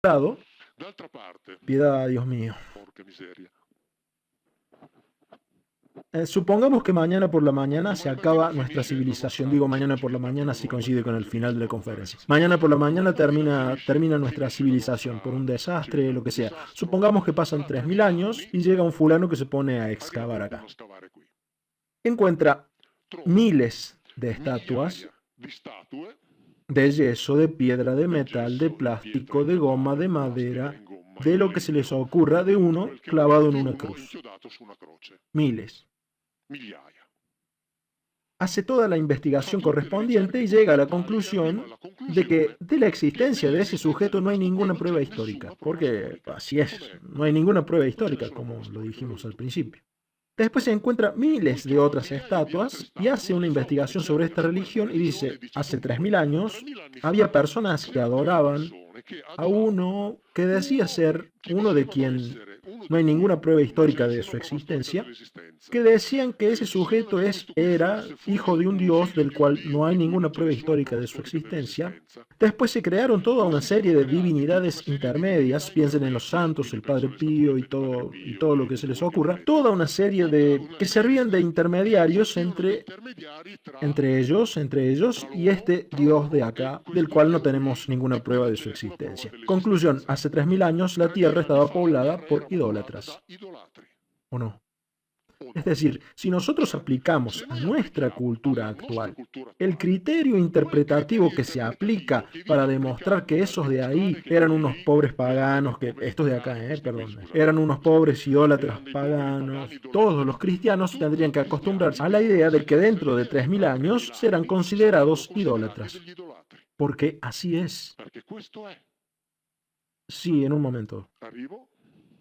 lado, piedad, Dios mío. Supongamos que mañana por la mañana se acaba nuestra civilización. Digo mañana por la mañana si coincide con el final de la conferencia. Mañana por la mañana termina nuestra civilización por un desastre, lo que sea. Supongamos que pasan 3000 años y llega un fulano que se pone a excavar acá. Encuentra miles de estatuas de yeso, de piedra, de metal, de plástico, de goma, de madera, de lo que se les ocurra, de uno clavado en una cruz. Miles. Hace toda la investigación correspondiente y llega a la conclusión de que de la existencia de ese sujeto no hay ninguna prueba histórica. Porque así es, no hay ninguna prueba histórica, como lo dijimos al principio. Después se encuentra miles de otras estatuas y hace una investigación sobre esta religión y dice, hace 3000 años había personas que adoraban a uno que decía ser uno de quien no hay ninguna prueba histórica de su existencia, que decían que ese sujeto era hijo de un dios del cual no hay ninguna prueba histórica de su existencia. Después se crearon toda una serie de divinidades intermedias, piensen en los santos, el Padre Pío y todo lo que se les ocurra, toda una serie que servían de intermediarios entre ellos y este dios de acá, del cual no tenemos ninguna prueba de su existencia. Conclusión, hace 3000 años la tierra estaba poblada por idólatras. ¿O no? Es decir, si nosotros aplicamos a nuestra cultura actual el criterio interpretativo que se aplica para demostrar que esos de ahí eran unos pobres paganos, que estos de acá, eran unos pobres idólatras paganos, todos los cristianos tendrían que acostumbrarse a la idea de que dentro de 3000 años serán considerados idólatras. Porque así es. Sí, en un momento.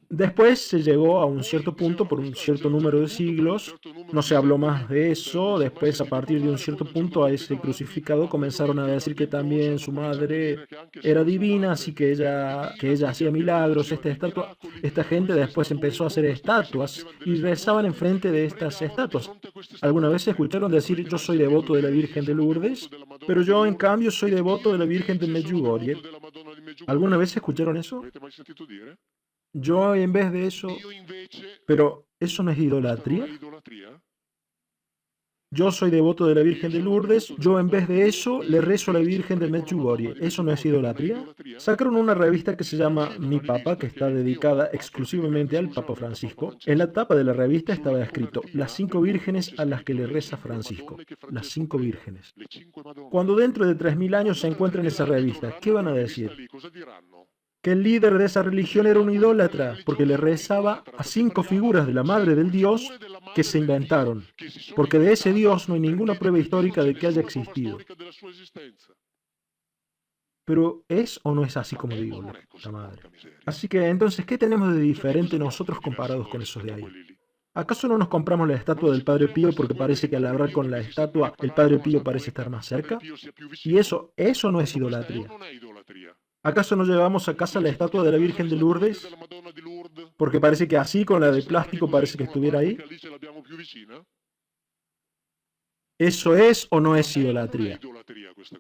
Después se llegó a un cierto punto, por un cierto número de siglos, no se habló más de eso. Después, a partir de un cierto punto, a ese crucificado comenzaron a decir que también su madre era divina, así que ella hacía milagros. Esta gente después empezó a hacer estatuas y rezaban enfrente de estas estatuas. ¿Alguna vez escucharon decir, yo soy devoto de la Virgen de Lourdes, pero yo en cambio soy devoto de la Virgen de Medjugorje? ¿Alguna vez escucharon eso? Yo en vez de eso, pero ¿eso no es idolatría? Yo soy devoto de la Virgen de Lourdes, yo en vez de eso le rezo a la Virgen de Medjugorje. ¿Eso no es idolatría? Sacaron una revista que se llama Mi Papa, que está dedicada exclusivamente al Papa Francisco. En la tapa de la revista estaba escrito, las 5 vírgenes a las que le reza Francisco. Las 5 vírgenes. Cuando dentro de 3000 años se encuentren esa revista, ¿qué van a decir? Que el líder de esa religión era un idólatra, porque le rezaba a 5 figuras de la madre del Dios que se inventaron, porque de ese Dios no hay ninguna prueba histórica de que haya existido. Pero ¿es o no es así como digo, la puta madre? Así que entonces, ¿qué tenemos de diferente nosotros comparados con esos de ahí? ¿Acaso no nos compramos la estatua del Padre Pío porque parece que al hablar con la estatua el Padre Pío parece estar más cerca? Y eso no es idolatría. ¿Acaso no llevamos a casa la estatua de la Virgen de Lourdes? Porque parece que así, con la de plástico, parece que estuviera ahí. ¿Eso es o no es idolatría?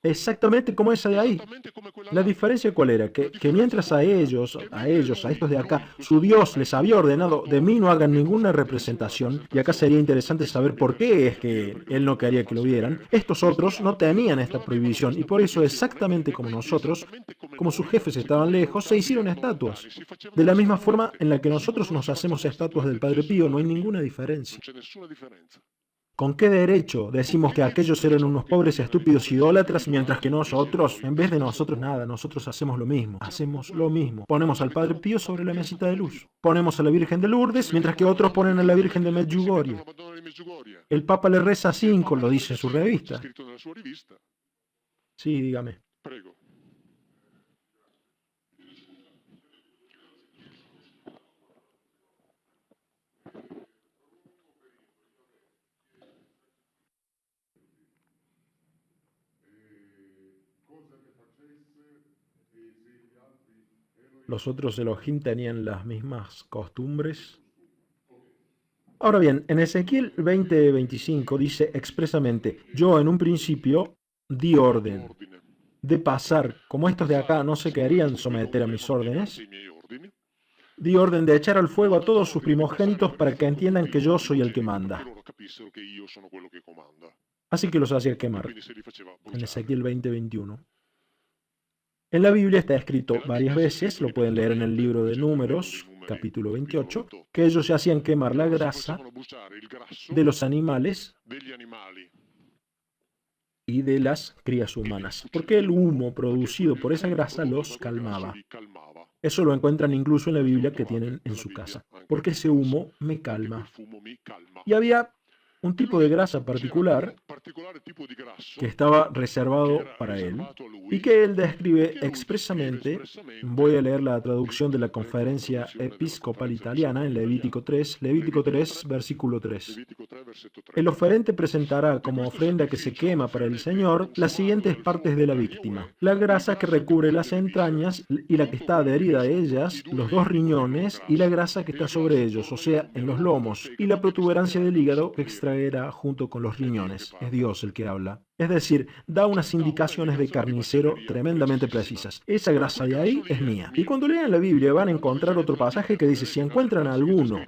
Exactamente como esa de ahí. La diferencia cuál era, que mientras a estos de acá, su Dios les había ordenado, de mí no hagan ninguna representación, y acá sería interesante saber por qué es que él no quería que lo vieran, estos otros no tenían esta prohibición, y por eso exactamente como nosotros, como sus jefes estaban lejos, se hicieron estatuas. De la misma forma en la que nosotros nos hacemos estatuas del Padre Pío, no hay ninguna diferencia. ¿Con qué derecho decimos que aquellos eran unos pobres estúpidos idólatras, mientras que nosotros, en vez de nosotros nada, nosotros hacemos lo mismo? Hacemos lo mismo. Ponemos al Padre Pío sobre la mesita de luz. Ponemos a la Virgen de Lourdes, mientras que otros ponen a la Virgen de Medjugorje. El Papa le reza a 5, lo dice en su revista. Sí, dígame. Los otros Elohim tenían las mismas costumbres. Ahora bien, en Ezequiel 20:25 dice expresamente, yo en un principio di orden. de pasar, como estos de acá no se querían someter a mis órdenes, di orden de echar al fuego a todos sus primogénitos para que entiendan que yo soy el que manda. Así que los hacía quemar. En Ezequiel 20:21. En la Biblia está escrito varias veces, lo pueden leer en el libro de Números, capítulo 28, que ellos se hacían quemar la grasa de los animales y de las crías humanas, porque el humo producido por esa grasa los calmaba. Eso lo encuentran incluso en la Biblia que tienen en su casa, porque ese humo me calma. Y había un tipo de grasa particular que estaba reservado para él y que él describe expresamente. Voy a leer la traducción de la Conferencia Episcopal Italiana en Levítico 3, versículo 3. El oferente presentará como ofrenda que se quema para el Señor las siguientes partes de la víctima: la grasa que recubre las entrañas y la que está adherida a ellas, los dos riñones y la grasa que está sobre ellos, o sea, en los lomos, y la protuberancia del hígado que extraerá junto con los riñones. Es Dios el que habla. Es decir, da unas indicaciones de carnicero tremendamente precisas. Esa grasa de ahí es mía. Y cuando lean la Biblia van a encontrar otro pasaje que dice: si encuentran a alguno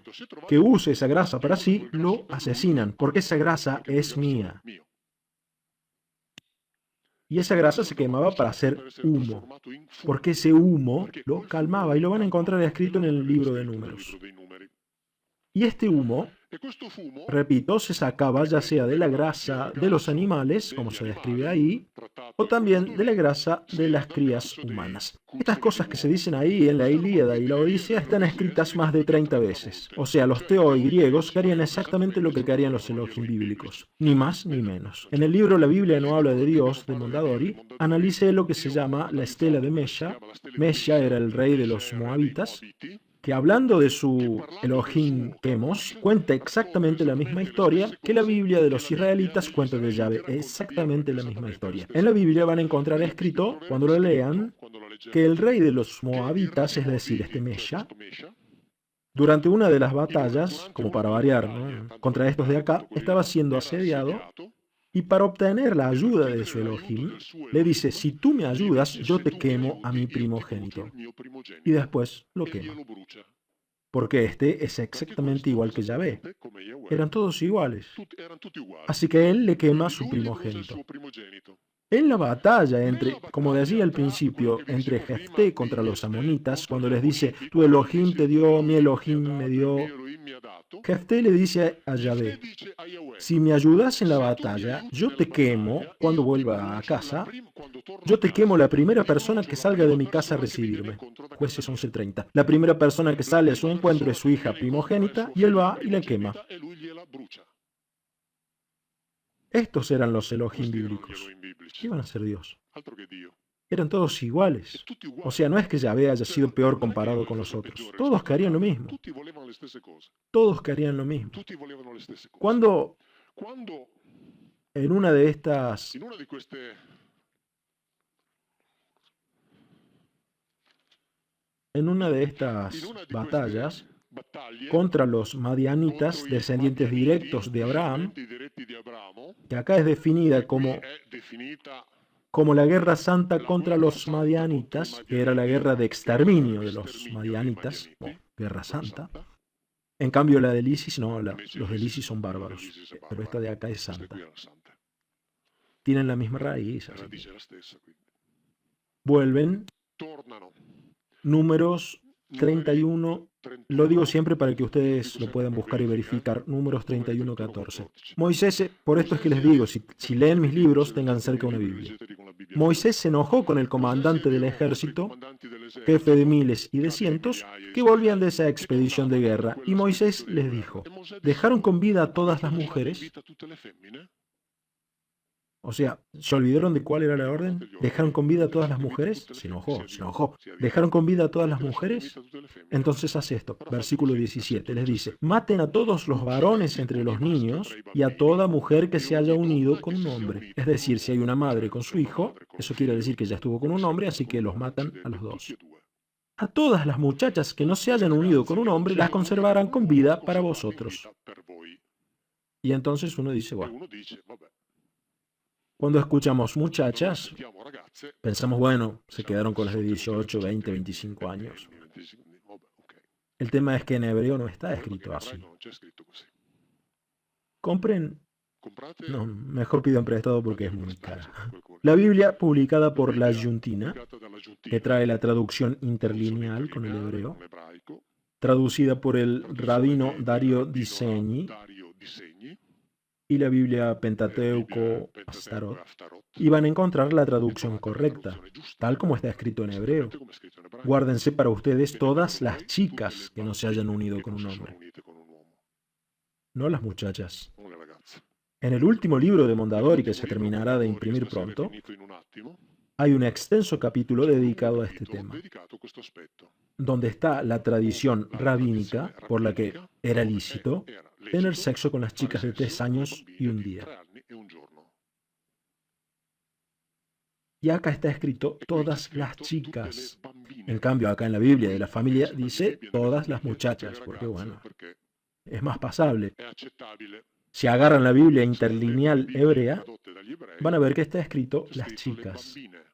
que use esa grasa para sí, lo asesinan, porque esa grasa es mía. Y esa grasa se quemaba para hacer humo, porque ese humo lo calmaba, y lo van a encontrar escrito en el libro de Números. Y este humo, repito, se sacaba ya sea de la grasa de los animales, como se describe ahí, o también de la grasa de las crías humanas. Estas cosas que se dicen ahí en la Ilíada y la Odisea están escritas más de 30 veces. O sea, los teoi griegos harían exactamente lo que harían los Elohim bíblicos, ni más ni menos. En el libro La Biblia no habla de Dios, de Mondadori, analicé lo que se llama la estela de Mesha. Mesha era el rey de los moabitas, que hablando de su Elohim Chemos, cuenta exactamente la misma historia que la Biblia de los israelitas cuenta de Yahvé, exactamente la misma historia. En la Biblia van a encontrar escrito, cuando lo lean, que el rey de los moabitas, es decir, este Mesha, durante una de las batallas, como para variar, ¿no?, contra estos de acá, estaba siendo asediado, y para obtener la ayuda de su Elohim, le dice: si tú me ayudas, yo te quemo a mi primogénito. Y después lo quema. Porque este es exactamente igual que Yahvé. Eran todos iguales. Así que él le quema a su primogénito. En la batalla entre, como decía al principio, entre Jefté contra los amonitas, cuando les dice: tu Elohim te dio, mi Elohim me dio, Jefté le dice a Yahvé: si me ayudas en la batalla, yo te quemo cuando vuelva a casa. Yo te quemo la primera persona que salga de mi casa a recibirme. Jueces 11:30. La primera persona que sale a su encuentro es su hija primogénita, y él va y la quema. Estos eran los Elohim bíblicos. ¿Qué iban a ser Dios? Eran todos iguales. O sea, no es que Yahvé haya sido peor comparado con los otros. Todos querían lo mismo. Todos querían lo mismo. Cuando en una de estas batallas contra los madianitas, descendientes directos de Abraham, que acá es definida como la guerra santa contra los madianitas, que era la guerra de exterminio de los madianitas, guerra santa. En cambio, la del ISIS, no, los del ISIS son bárbaros, pero esta de acá es santa. Tienen la misma raíz. Vuelven. Números 31, lo digo siempre para que ustedes lo puedan buscar y verificar. Números 31:14. Moisés, por esto es que les digo, si leen mis libros, tengan cerca una Biblia. Moisés se enojó con el comandante del ejército, jefe de miles y de cientos, que volvían de esa expedición de guerra. Y Moisés les dijo: ¿dejaron con vida a todas las mujeres? O sea, ¿se olvidaron de cuál era la orden? ¿Dejaron con vida a todas las mujeres? Se enojó. ¿Dejaron con vida a todas las mujeres? Entonces hace esto. Versículo 17 les dice: maten a todos los varones entre los niños y a toda mujer que se haya unido con un hombre. Es decir, si hay una madre con su hijo, eso quiere decir que ya estuvo con un hombre, así que los matan a los dos. A todas las muchachas que no se hayan unido con un hombre, las conservarán con vida para vosotros. Y entonces uno dice: bueno, Cuando escuchamos Quando noi muchachas, sentiamo ragazze, pensamos, bueno, se pensiamo quedaron con las de 18, 18, 20, 17, 25 20 años. anni, 25, vabbè, okay. El tema es que en hebreo no está Il problema è che escrito in así. ebraico non c'è scritto così. Compren, Comprate no, mejor pidan prestado porque es Fatevi muy prestare, cara. sì, qualcuno. La Biblia, publicada La por la Bibbia Giuntina, pubblicata dalla que Giuntina, trae la traducción traduzione interlineal con el interlineare hebreo, con l'ebraico, traducida por el traduzione rabino del Dario rabbino Disegni, Dario Di Segni, y la Biblia e la Bibbia Pentateuco Pentateuco e Astarot, Haftarot, y van a encontrar la e traducción trovate la correcta, traduzione giusta, tal como está escrito en hebreo. esattamente come è scritto in ebraico. Guárdense para ustedes Tenete per todas las voi tutte le chicas que no se hayan bambine unido che con non un si sono hombre, unite con un uomo, no las muchachas. non le ragazze. En el último libro de Mondadori, que Nell'ultimo se libro terminará de Mondadori, imprimir stasera è pronto, finito in un attimo, hay un extenso capítulo c'è un lungo dedicado a este capitolo tema, dedicato a questo aspetto, donde está la tradición la rabínica tradizione por la que rabbinica era dove lícito era tener lecito sexo con las fare chicas de 3 sesso con le años y bambine un di día. 3 anni e un giorno. Y acá está escrito E qui c'è todas las scritto tutte le chicas. bambine. En cambio, acá en la Biblia de Qui la familia invece nella dice Bibbia delle todas las famiglie tutte le muchachas, porque ragazze bueno, perché es más pasable. è accettabile. Si agarran la Biblia Se prendete le interlineal Bibbie hebrea, tradotte dagli ebrei, van a ver que está escrito c'è las scritto le chicas. bambine.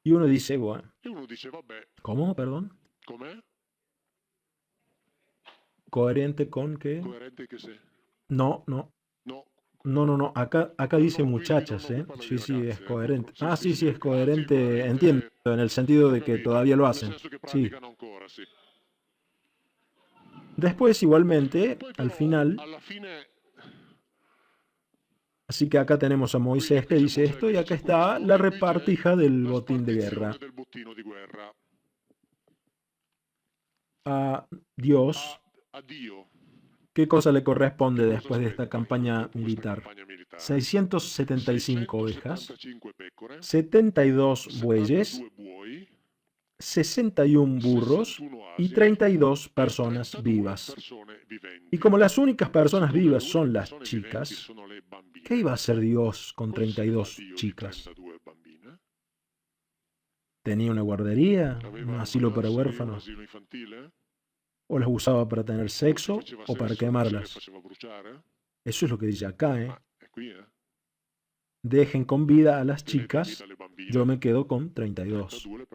Y uno dice, bueno, E uno dice, vabbè, ¿cómo? Perdón. com'è? ¿Coherente con qué? Coerente che se... No, no. No, No, no, no. Acá ah dice no, muchachas, qui ¿eh? parla di Sí, sí, es ragazze, coherente. Sì, Ah, sì, sí, sì. sí, es Ah sì, coherente. Entiendo, coerente, en el sentido ho de que capito. todavía lo Nel hacen. senso che Sí. praticano ancora, sì. Después, igualmente, Poi al però, final, alla fine, así que acá tenemos a quindi Moisés qui que c'è dice Mosè esto che y acá dice está questo, la e qui c'è repartija del la botín de spartizione guerra. del bottino di guerra. A Dios, A Dio, ¿qué cosa le corresponde che cosa después de esta spetta campaña dopo questa militar? campagna militare? 675 ovejas, 675 pecore, 72 bueyes, 72 buoi, 61 burros 61 y asini 32 e personas 32 vivas. persone Y viventi. como las únicas personas Siccome le vivas uniche son las persone viventi chicas, sono le ¿qué iba bambine, a hacer Dios con cosa se ne fa 32 Dio di chicas? 32 bambine? ¿Tenía una guardería, un Aveva un asilo para nursery, un huérfanos? asilo infantile? ¿O las usaba para tener O ci sexo faceva o para sesso o se le quemarlas? faceva bruciare? Eso es lo que dice acá, Ma ¿eh? è qui, eh? Dejen con vida a las Tenete in vita chicas, le yo bambine, me quedo con 32. 32 le